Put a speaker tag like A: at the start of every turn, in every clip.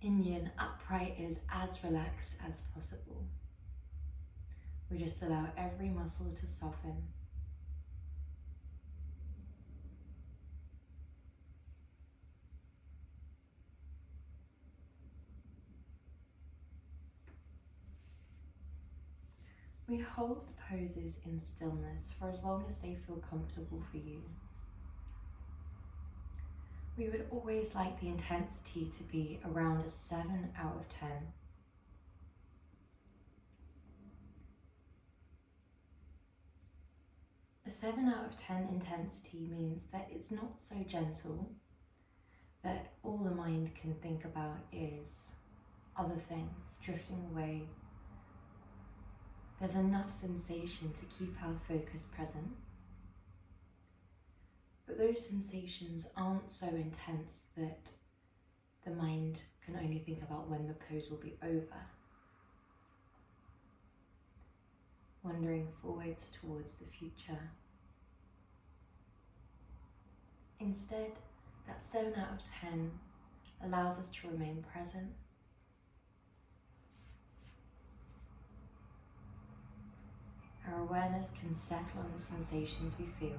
A: In Yin, upright is as relaxed as possible. We just allow every muscle to soften. We hold the poses in stillness for as long as they feel comfortable for you. We would always like the intensity to be around a 7 out of 10. A 7 out of 10 intensity means that it's not so gentle, that all the mind can think about is other things, drifting away. There's enough sensation to keep our focus present. But those sensations aren't so intense that the mind can only think about when the pose will be over. Wandering forwards towards the future. Instead, that 7 out of 10 allows us to remain present. Our awareness can settle on the sensations we feel.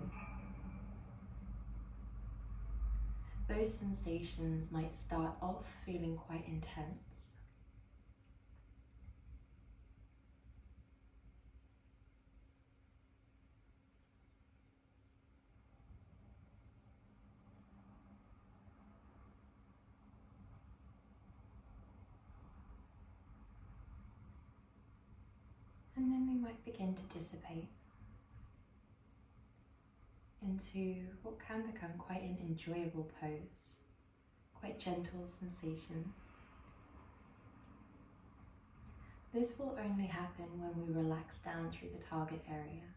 A: Those sensations might start off feeling quite intense. And then they might begin to dissipate into what can become quite an enjoyable pose, quite gentle sensations. This will only happen when we relax down through the target area.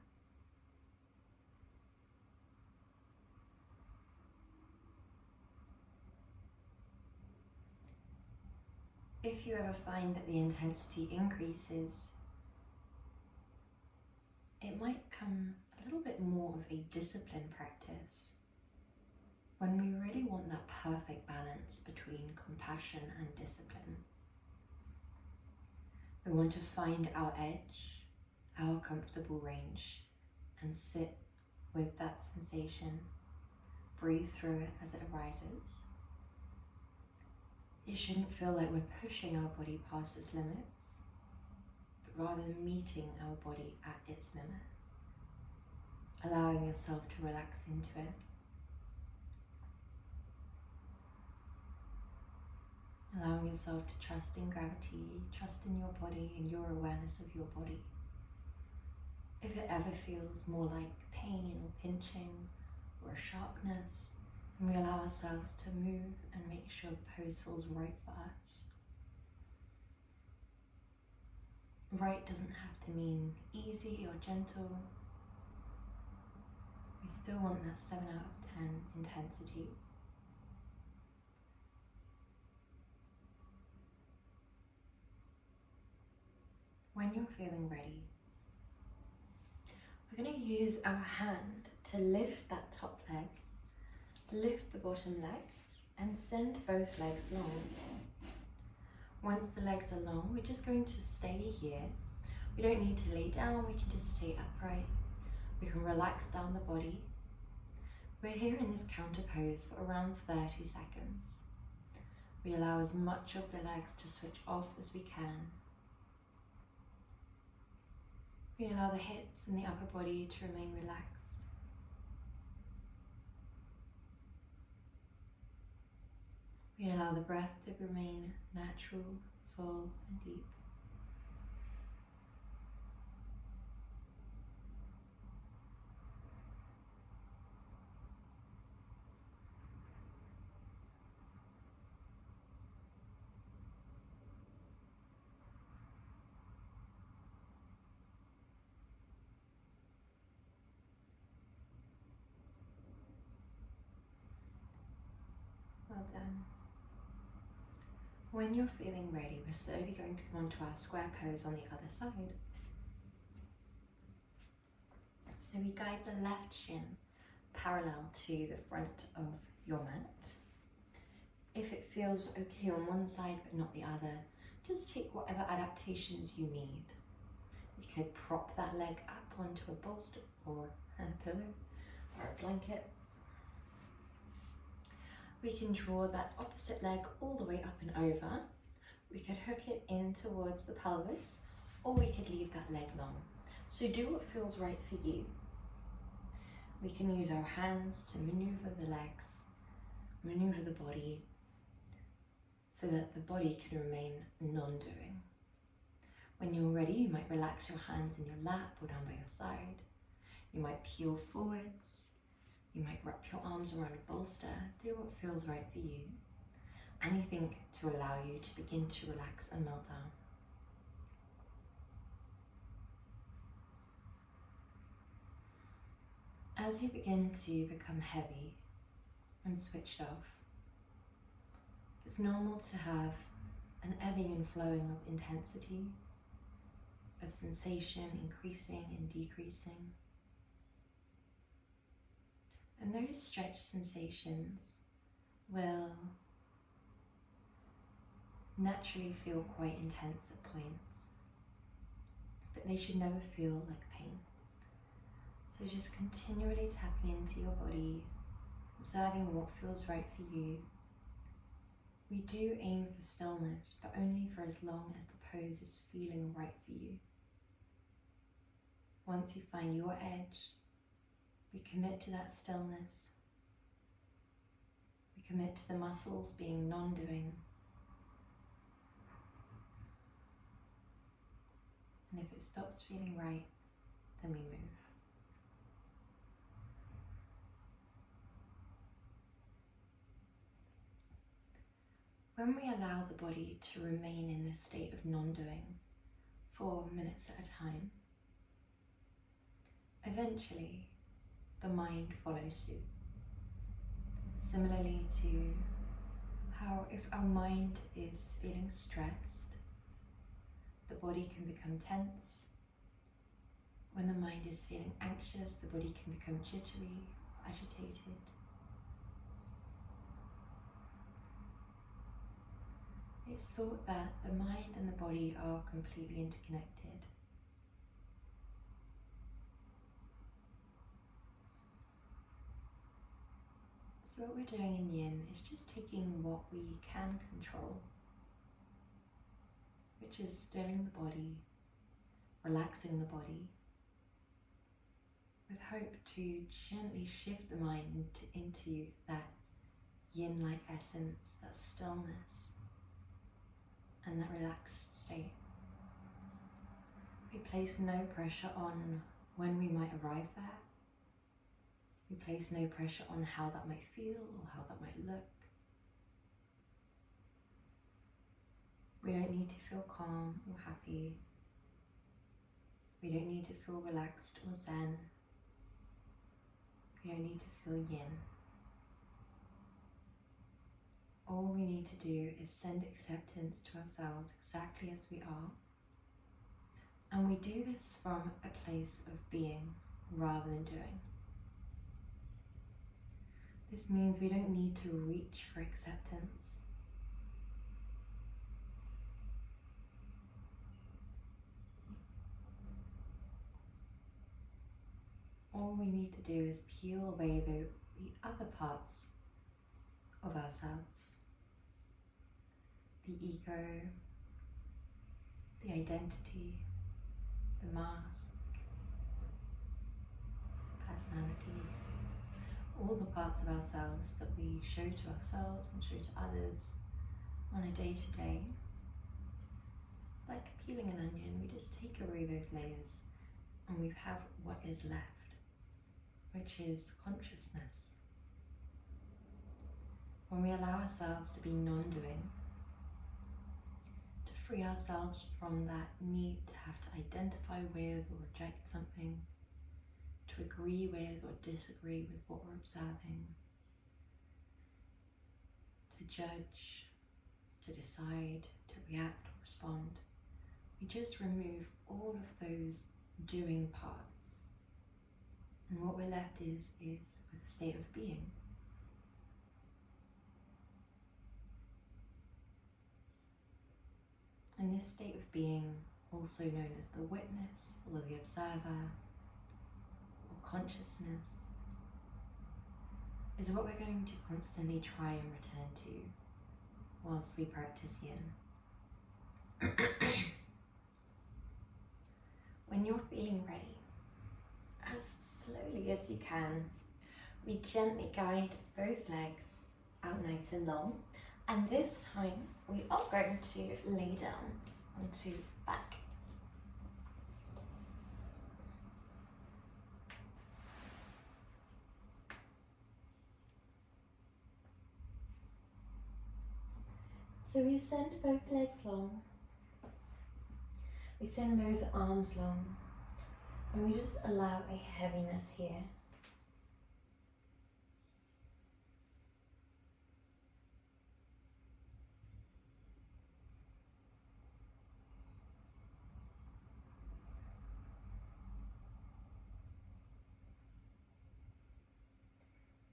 A: If you ever find that the intensity increases, it might come a little bit more of a discipline practice, when we really want that perfect balance between compassion and discipline. We want to find our edge, our comfortable range, and sit with that sensation, breathe through it as it arises. It shouldn't feel like we're pushing our body past its limits, but rather meeting our body at its limit, allowing yourself to relax into it. Allowing yourself to trust in gravity, trust in your body and your awareness of your body. If it ever feels more like pain or pinching or sharpness, then we allow ourselves to move and make sure the pose feels right for us. Right doesn't have to mean easy or gentle. We still want that 7 out of 10 intensity. When you're feeling ready, we're going to use our hand to lift that top leg, lift the bottom leg, and send both legs long. Once the legs are long, we're just going to stay here. We don't need to lay down, we can just stay upright. We can relax down the body. We're here in this counter pose for around 30 seconds. We allow as much of the legs to switch off as we can. We allow the hips and the upper body to remain relaxed. We allow the breath to remain natural, full and deep. Well done. When you're feeling ready, we're slowly going to come onto our square pose on the other side. So we guide the left shin parallel to the front of your mat. If it feels okay on one side but not the other, just take whatever adaptations you need. You could prop that leg up onto a bolster or a pillow or a blanket. We can draw that opposite leg all the way up and over. We could hook it in towards the pelvis, or we could leave that leg long. So do what feels right for you. We can use our hands to maneuver the legs, maneuver the body, so that the body can remain non-doing. When you're ready, you might relax your hands in your lap or down by your side. You might peel forwards. You might wrap your arms around a bolster. Do what feels right for you. Anything to allow you to begin to relax and melt down. As you begin to become heavy and switched off, it's normal to have an ebbing and flowing of intensity, of sensation increasing and decreasing. And those stretched sensations will naturally feel quite intense at points, but they should never feel like pain. So just continually tapping into your body, observing what feels right for you. We do aim for stillness, but only for as long as the pose is feeling right for you. Once you find your edge, we commit to that stillness. We commit to the muscles being non-doing. And if it stops feeling right, then we move. When we allow the body to remain in this state of non-doing for minutes at a time, eventually the mind follows suit. Similarly to how if our mind is feeling stressed, the body can become tense. When the mind is feeling anxious, the body can become jittery, agitated. It's thought that the mind and the body are completely interconnected. So what we're doing in Yin is just taking what we can control, which is stilling the body, relaxing the body, with hope to gently shift the mind into that Yin-like essence, that stillness, and that relaxed state. We place no pressure on when we might arrive there. We place no pressure on how that might feel or how that might look. We don't need to feel calm or happy. We don't need to feel relaxed or zen. We don't need to feel yin. All we need to do is send acceptance to ourselves exactly as we are. And we do this from a place of being rather than doing. This means we don't need to reach for acceptance. All we need to do is peel away the other parts of ourselves. The ego, the identity, the mask, personality, all the parts of ourselves that we show to ourselves and show to others on a day-to-day. Like peeling an onion, we just take away those layers and we have what is left, which is consciousness. When we allow ourselves to be non-doing, to free ourselves from that need to have to identify with or reject something, to agree with or disagree with what we're observing, to judge, to decide, to react or respond. We just remove all of those doing parts. And what we're left is with a state of being. this state of being, also known as the witness or the observer or consciousness, is what we're going to constantly try and return to whilst we practice Yin. When you're feeling ready, as slowly as you can, we gently guide both legs out nice and long, and this time we are going to lay down onto back. So we send both legs long, we send both arms long, and we just allow a heaviness here.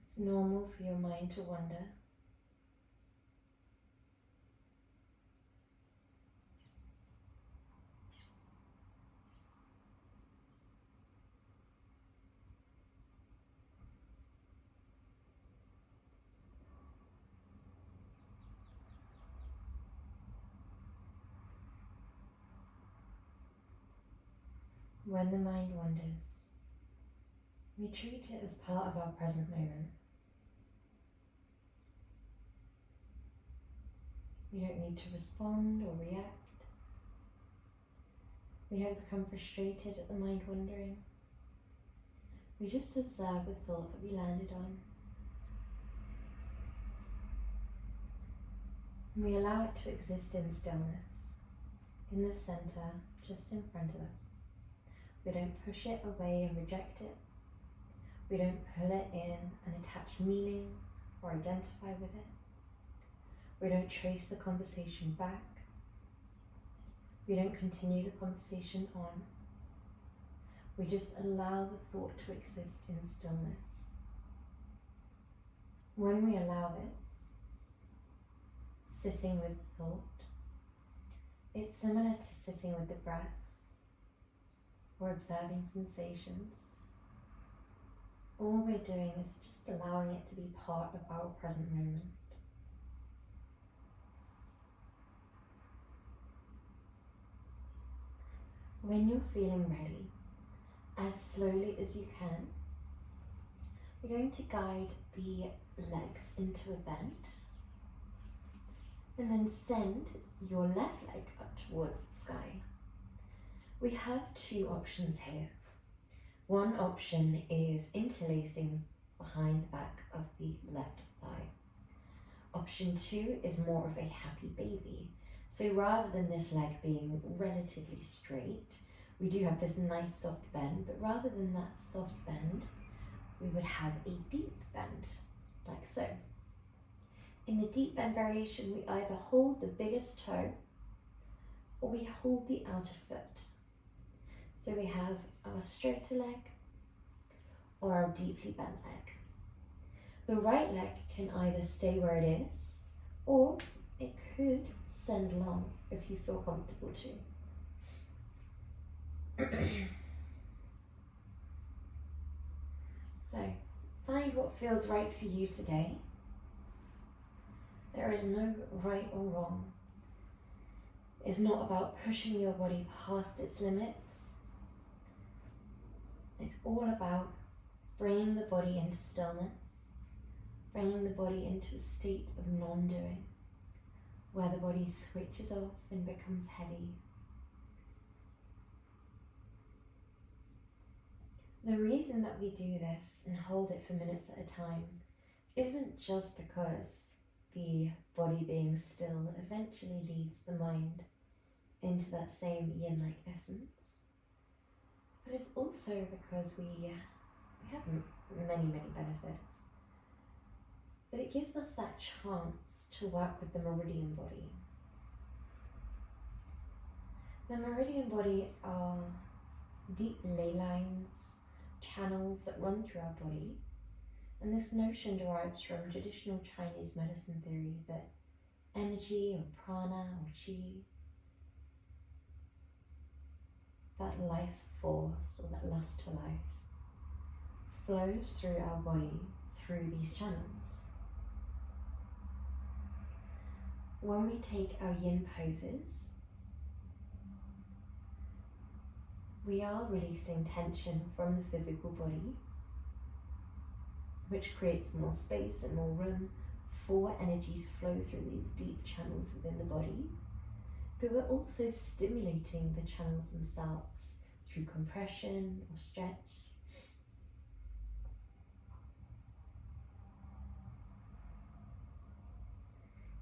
A: It's normal for your mind to wander. When the mind wanders, we treat it as part of our present moment. We don't need to respond or react. We don't become frustrated at the mind wandering. We just observe the thought that we landed on. And we allow it to exist in stillness, in the center, just in front of us. We don't push it away and reject it. We don't pull it in and attach meaning or identify with it. We don't trace the conversation back. We don't continue the conversation on. We just allow the thought to exist in stillness. When we allow this, sitting with thought, it's similar to sitting with the breath or observing sensations. All we're doing is just allowing it to be part of our present moment. When you're feeling ready, as slowly as you can, we're going to guide the legs into a bend and then send your left leg up towards the sky. We have two options here. One option is interlacing behind the back of the left thigh. Option two is more of a happy baby. So rather than this leg being relatively straight, we do have this nice soft bend, but rather than that soft bend, we would have a deep bend, like so. In the deep bend variation, we either hold the biggest toe or we hold the outer foot. So we have our straighter leg or our deeply bent leg. The right leg can either stay where it is or it could send long if you feel comfortable too. So find what feels right for you today. There is no right or wrong. It's not about pushing your body past its limits. It's all about bringing the body into stillness, bringing the body into a state of non-doing, where the body switches off and becomes heavy. The reason that we do this and hold it for minutes at a time isn't just because the body being still eventually leads the mind into that same yin-like essence, but it's also because we have many benefits. But it gives us that chance to work with the Meridian body. The Meridian body are deep ley lines, channels that run through our body, and this notion derives from traditional Chinese medicine theory that energy or prana or qi that life force or that lust for life flows through our body through these channels. When we take our yin poses, we are releasing tension from the physical body, which creates more space and more room for energy to flow through these deep channels within the body. But we're also stimulating the channels themselves through compression or stretch.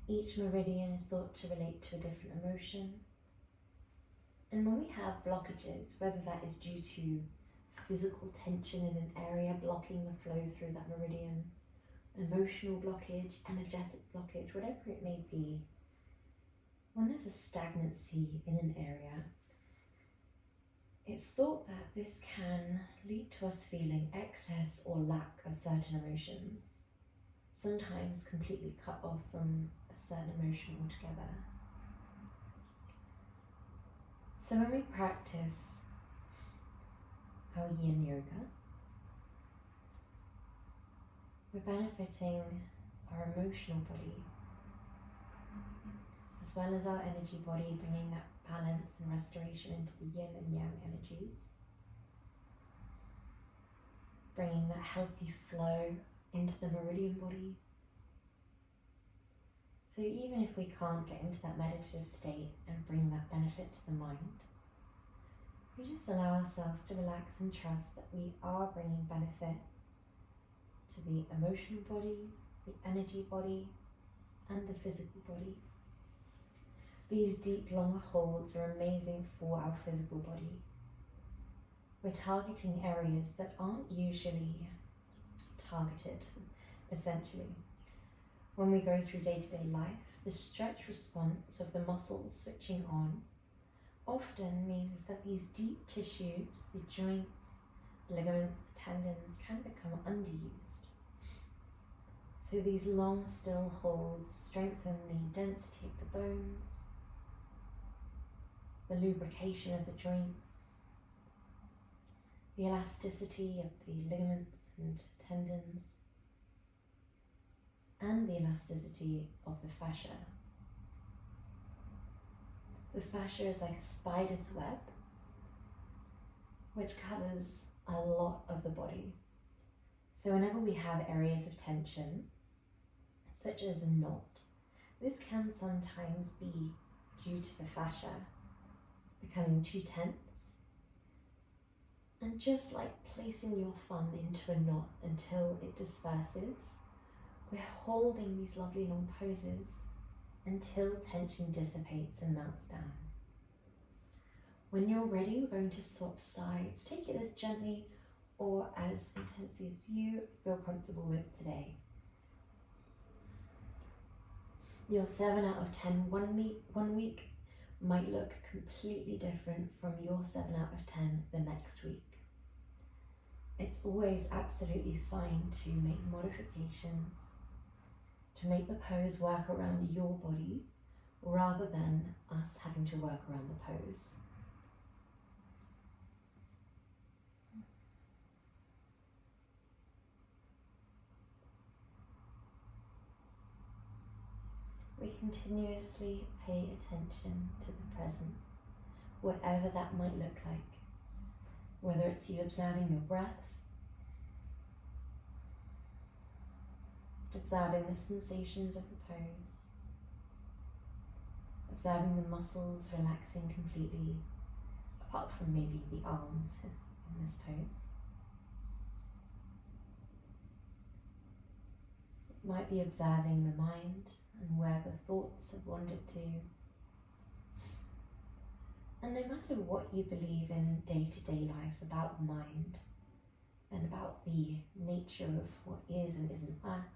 A: Each meridian is thought to relate to a different emotion. And when we have blockages, whether that is due to physical tension in an area blocking the flow through that meridian, emotional blockage, energetic blockage, whatever it may be, when there's a stagnancy in an area, it's thought that this can lead to us feeling excess or lack of certain emotions, sometimes completely cut off from a certain emotion altogether. So when we practice our Yin Yoga, we're benefiting our emotional body as well as our energy body, bringing that balance and restoration into the yin and yang energies, bringing that healthy flow into the meridian body. So even if we can't get into that meditative state and bring that benefit to the mind, we just allow ourselves to relax and trust that we are bringing benefit to the emotional body, the energy body, and the physical body. These deep, long holds are amazing for our physical body. We're targeting areas that aren't usually targeted, essentially. When we go through day-to-day life, the stretch response of the muscles switching on often means that these deep tissues, the joints, ligaments, the tendons, can become underused. So these long, still holds strengthen the density of the bones, the lubrication of the joints, the elasticity of the ligaments and tendons, and the elasticity of the fascia. The fascia is like a spider's web, which covers a lot of the body. So whenever we have areas of tension, such as a knot, this can sometimes be due to the fascia becoming too tense. And just like placing your thumb into a knot until it disperses, we're holding these lovely long poses until tension dissipates and melts down. When you're ready, we're going to swap sides. Take it as gently or as intensely as you feel comfortable with today. Your 7 out of 10 one week might look completely different from your 7 out of 10 the next week. It's always absolutely fine to make modifications, to make the pose work around your body rather than us having to work around the pose. We continuously pay attention to the present, whatever that might look like, whether it's you observing your breath, observing the sensations of the pose, observing the muscles relaxing completely, apart from maybe the arms in this pose. It might be observing the mind and where the thoughts have wandered to. And no matter what you believe in day-to-day life about mind and about the nature of what is and isn't us,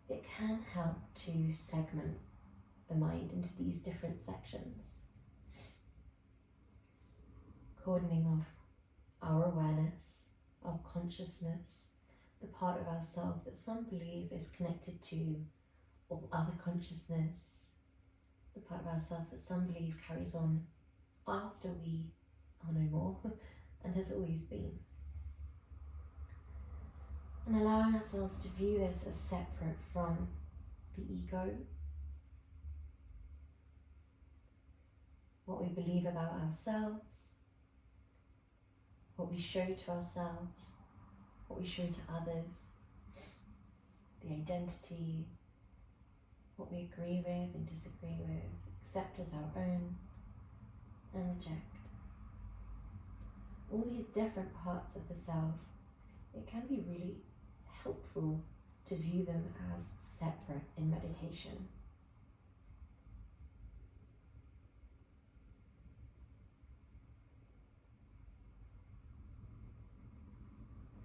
A: it can help to segment the mind into these different sections, cordoning off our awareness, our consciousness, the part of ourself that some believe is connected to all other consciousness, the part of ourself that some believe carries on after we are no more and has always been. And allowing ourselves to view this as separate from the ego, what we believe about ourselves, what we show to ourselves, what we show to others, the identity, what we agree with and disagree with, accept as our own and reject. All these different parts of the self, it can be really helpful to view them as separate in meditation.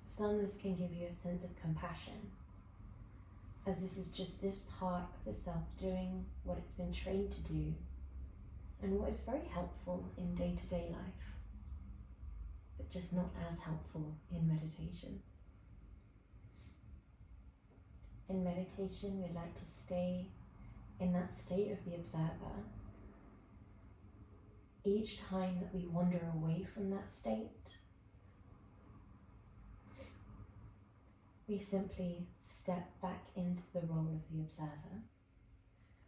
A: For some, this can give you a sense of compassion, as this is just this part of the self doing what it's been trained to do and what is very helpful in day-to-day life, but just not as helpful in meditation. In meditation, we like to stay in that state of the observer. Each time that we wander away from that state, we simply step back into the role of the observer.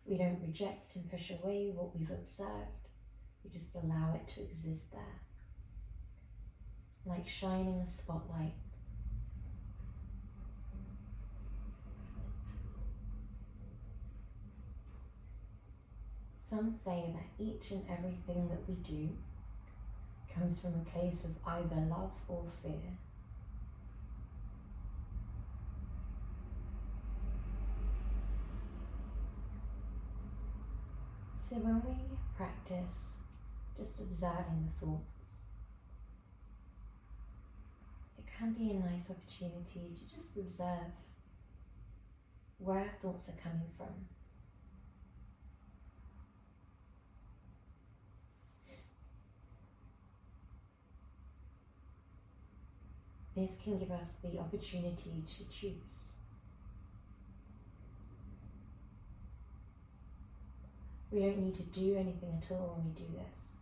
A: We don't reject and push away what we've observed. We just allow it to exist there, like shining a spotlight. Some say that each and everything that we do comes from a place of either love or fear. So when we practice just observing the thoughts, it can be a nice opportunity to just observe where thoughts are coming from. This can give us the opportunity to choose. We don't need to do anything at all when we do this,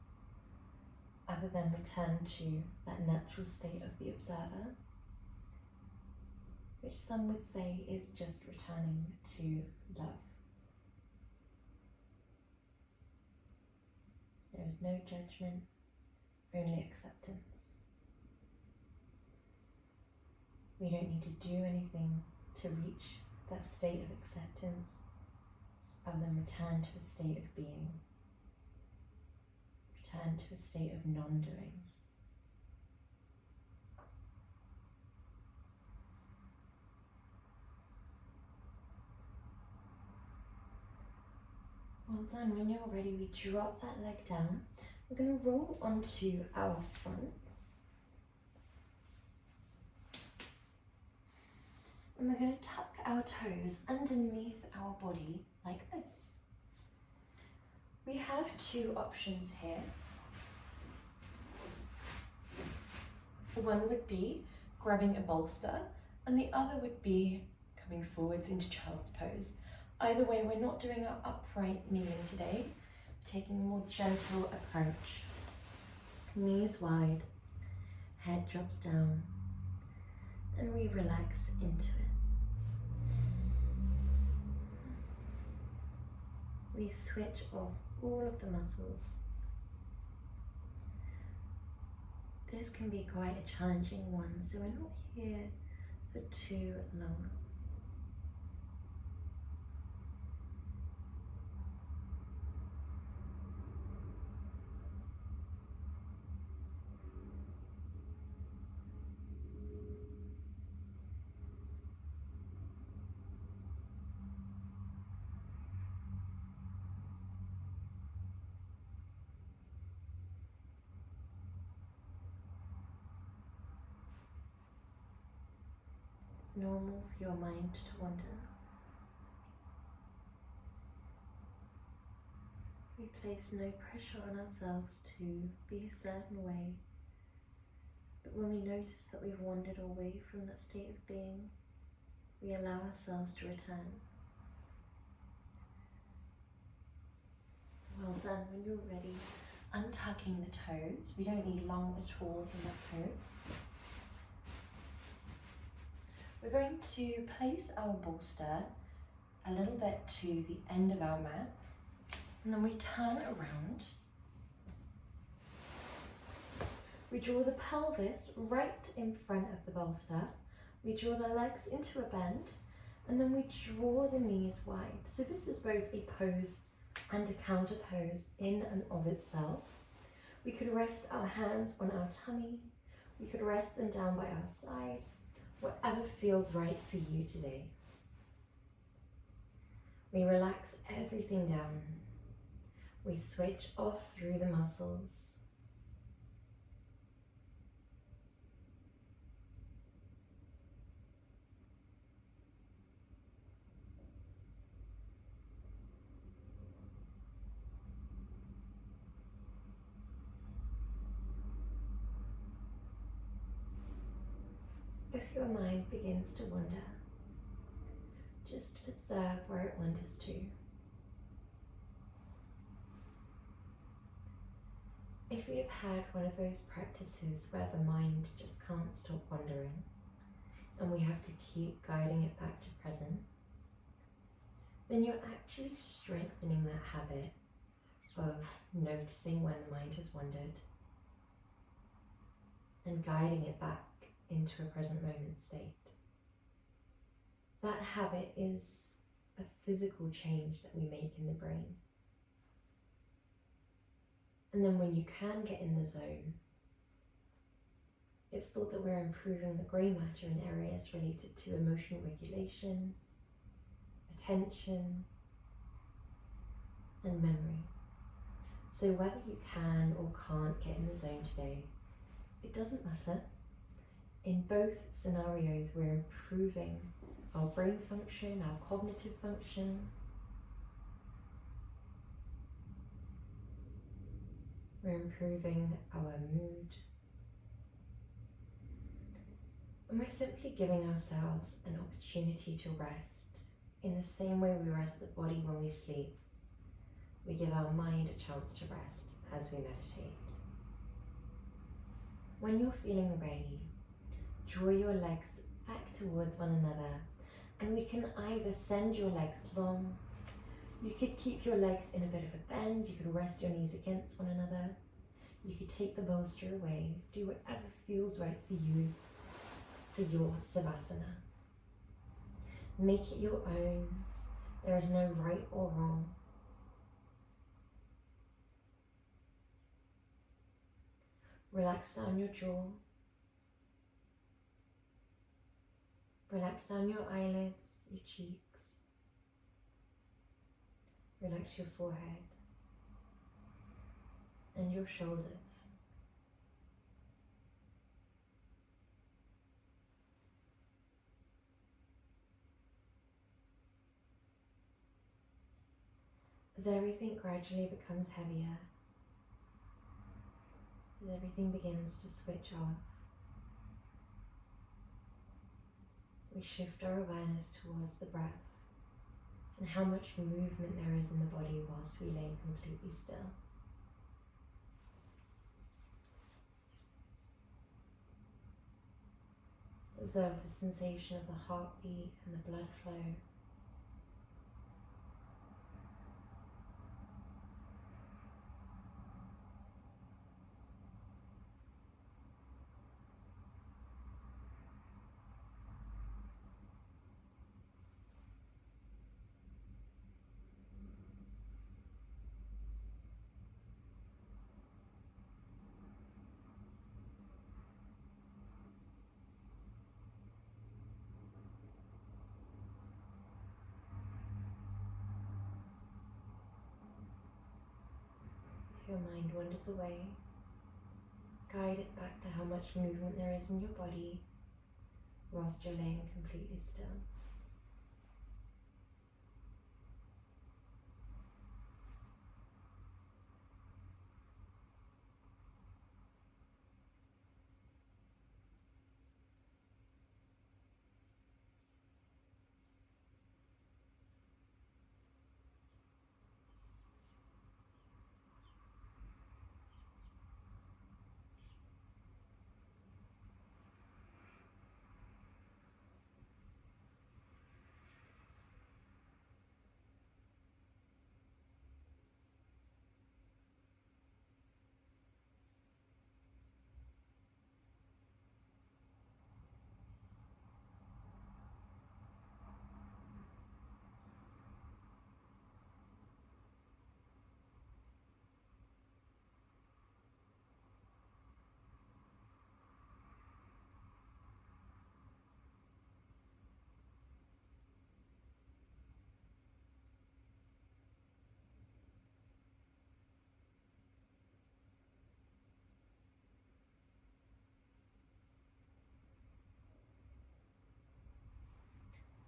A: other than return to that natural state of the observer, which some would say is just returning to love. There is no judgment, only acceptance. We don't need to do anything to reach that state of acceptance, other than return to a state of being, return to a state of non-doing. Well done. When you're ready, we drop that leg down. We're going to roll onto our fronts. And we're going to tuck our toes underneath our body like this. We have two options here. One would be grabbing a bolster, and the other would be coming forwards into child's pose. Either way, we're not doing our upright kneeling today. We're taking a more gentle approach. Knees wide, head drops down, and we relax into it. We switch off all of the muscles. This can be quite a challenging one, so we're not here for too long. It's normal for your mind to wander. We place no pressure on ourselves to be a certain way, but when we notice that we've wandered away from that state of being, we allow ourselves to return. Well done. When you're ready, untucking the toes. We don't need long at all in the toes. We're going to place our bolster a little bit to the end of our mat, and then we turn around. We draw the pelvis right in front of the bolster. We draw the legs into a bend, and then we draw the knees wide. So this is both a pose and a counter pose in and of itself. We could rest our hands on our tummy. We could rest them down by our side, whatever feels right for you today. We relax everything down. We switch off through the muscles. If your mind begins to wander, just observe where it wanders to. If we have had one of those practices where the mind just can't stop wandering and we have to keep guiding it back to present, then you're actually strengthening that habit of noticing when the mind has wandered and guiding it back into a present moment state. That habit is a physical change that we make in the brain. And then when you can get in the zone, it's thought that we're improving the grey matter in areas related to emotional regulation, attention, and memory. So whether you can or can't get in the zone today, it doesn't matter. In both scenarios, we're improving our brain function, our cognitive function. We're improving our mood. And we're simply giving ourselves an opportunity to rest in the same way we rest the body when we sleep. We give our mind a chance to rest as we meditate. When you're feeling ready, draw your legs back towards one another, and we can either send your legs long. You could keep your legs in a bit of a bend. You could rest your knees against one another. You could take the bolster away. Do whatever feels right for you, for your Savasana. Make it your own. There is no right or wrong. Relax down your jaw. Relax down your eyelids, your cheeks. Relax your forehead and your shoulders. As everything gradually becomes heavier, as everything begins to switch off, we shift our awareness towards the breath and how much movement there is in the body whilst we lay completely still. Observe the sensation of the heartbeat and the blood flow. If your mind wanders away, guide it back to how much movement there is in your body whilst you're laying completely still.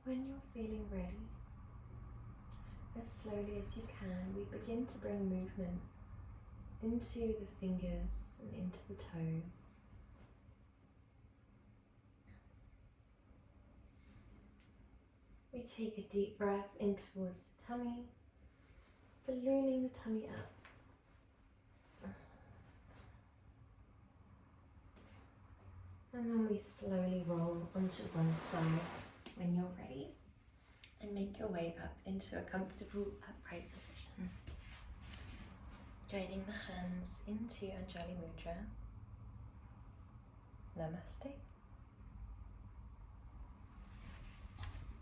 A: When you're feeling ready, as slowly as you can, we begin to bring movement into the fingers and into the toes. We take a deep breath in towards the tummy, ballooning the tummy up. And then we slowly roll onto one side when you're ready and make your way up into a comfortable upright position. Guiding the hands into Anjali Mudra. Namaste.